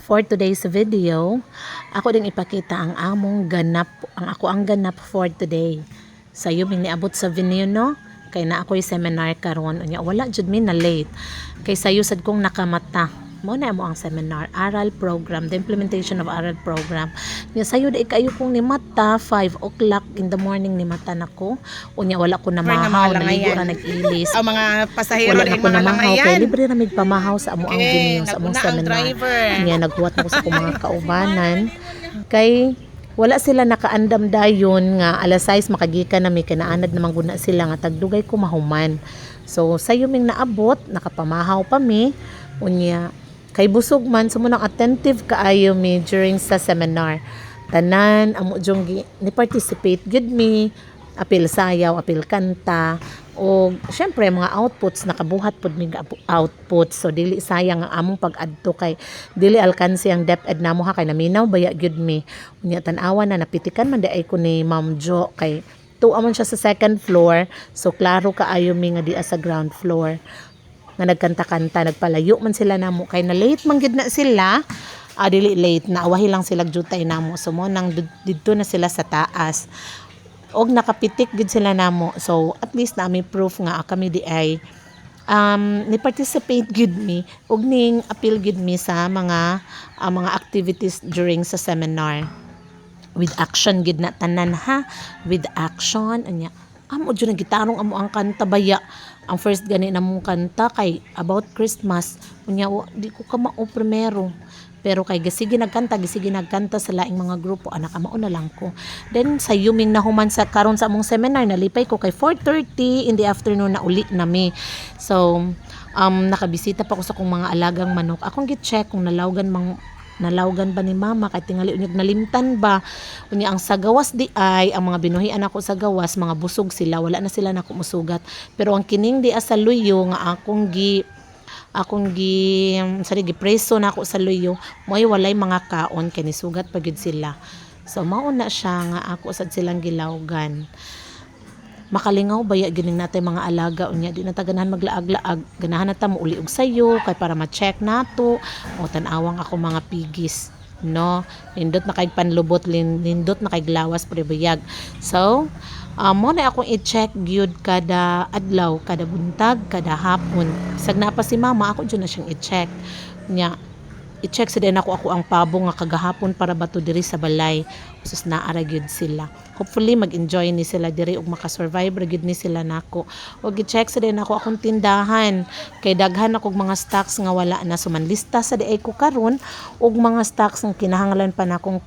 For today's video, ako ding ipakita ang ang ganap for today. Sayo ming niabot sa venue no, kay na ako'y seminar karon unya wala jud mi na late. Kay sayo sad kong nakamata. Mo na mo ang seminar, aral program, the implementation of aral program. Nya sayo di kayo kong ni mata 5 o'clock in the morning ni mata nako. Unya wala ko na mahaw, naligo ra nag-ilis. Ang mga pasahero Wala na ng ko mga na mahaw kay langayan. libre na mig pamahaw sa amo ang venue sa among naguna ang seminar. driver. Nya naghuwat na ko sa akong mga kaubanan kay wala sila nakaandam dayon nga alas 6 makagikan na may kinaanad naman guna sila nga tagdugay ko mahuman. So sayo ming naabot, nakapamahaw pa mi. Unya kay busog man so munang attentive kaayo mi during sa seminar. Tanan amo jung ni participate gud mi, apil sayaw, apil kanta, o syempre mga outputs nakabuhat pod mi outputs, so dili sayang ang among pag-adto kay dili alkansi ang DepEd namo ha kay naminaw baya gyud mi. Unya tan-awa na napitikan man di ay ko ni Ma'am Jo kay tuwa man siya sa second floor, so klaro kaayo mi nga di sa ground floor nga nagkanta-kanta, nagpalayo man sila namo kay na late man gid na sila. Dili late na awahi lang sila jutay namo, so mo nang didto na sila sa taas og nakapitik gid sila namo, so at least na may proof nga kami di ay ni participate gid mi og ning appeal gid mi sa mga activities during sa seminar with action gid na tanan ha, with action anya amo jud ang gitarong amo ang kanta baya. Ang first gani na mong kanta kay about Christmas unya di ko ka mao primero, pero kay gisige nagkanta sa laing mga grupo anak mao na lang ko. Then sa yuming nahuman sa karon sa among seminar nalipay ko kay 4:30 in the afternoon na uli nami. So nakabisita pa ko sa kong mga alagang manok, akong gi-check kung nalawgan ba ni mama kay tingali unyag nalimtan ba. Unya ang sa gawas di ay ang mga binuhian ako sa gawas mga busog sila, wala na sila nako musugat, pero ang kining di sa luyo nga akong gi preso na ako sa luyo mo'y walay mga kaon kay nisugat pa gyud sila. So mao na siya nga ako sad silang gilawgan. Makalingaw baya gining natay mga alaga unya di na ta ganahan maglaag-laag, ganahan na ta mo uli og sayo kay para ma-check nato o tan-awang ako mga pigis no, nindot na kay panlubot, nindot na kay glawas prebayag. So mo na akong i-check gyud kada adlaw, kada buntag, kada hapon. Sag na pa si mama ako jud na siyang i-check nya. I-check sa din ako ang pabo nga kagahapon para bato diri sa balay. Sus naara gyud sila. Hopefully mag-enjoy ni sila diri ug maka-survive ra gyud ni sila nako. Og i-check sa din ako akong tindahan kay daghan ako mga stocks nga wala na, sumanlista sa diay ko karon og mga stocks nga kinahanglan pa nakong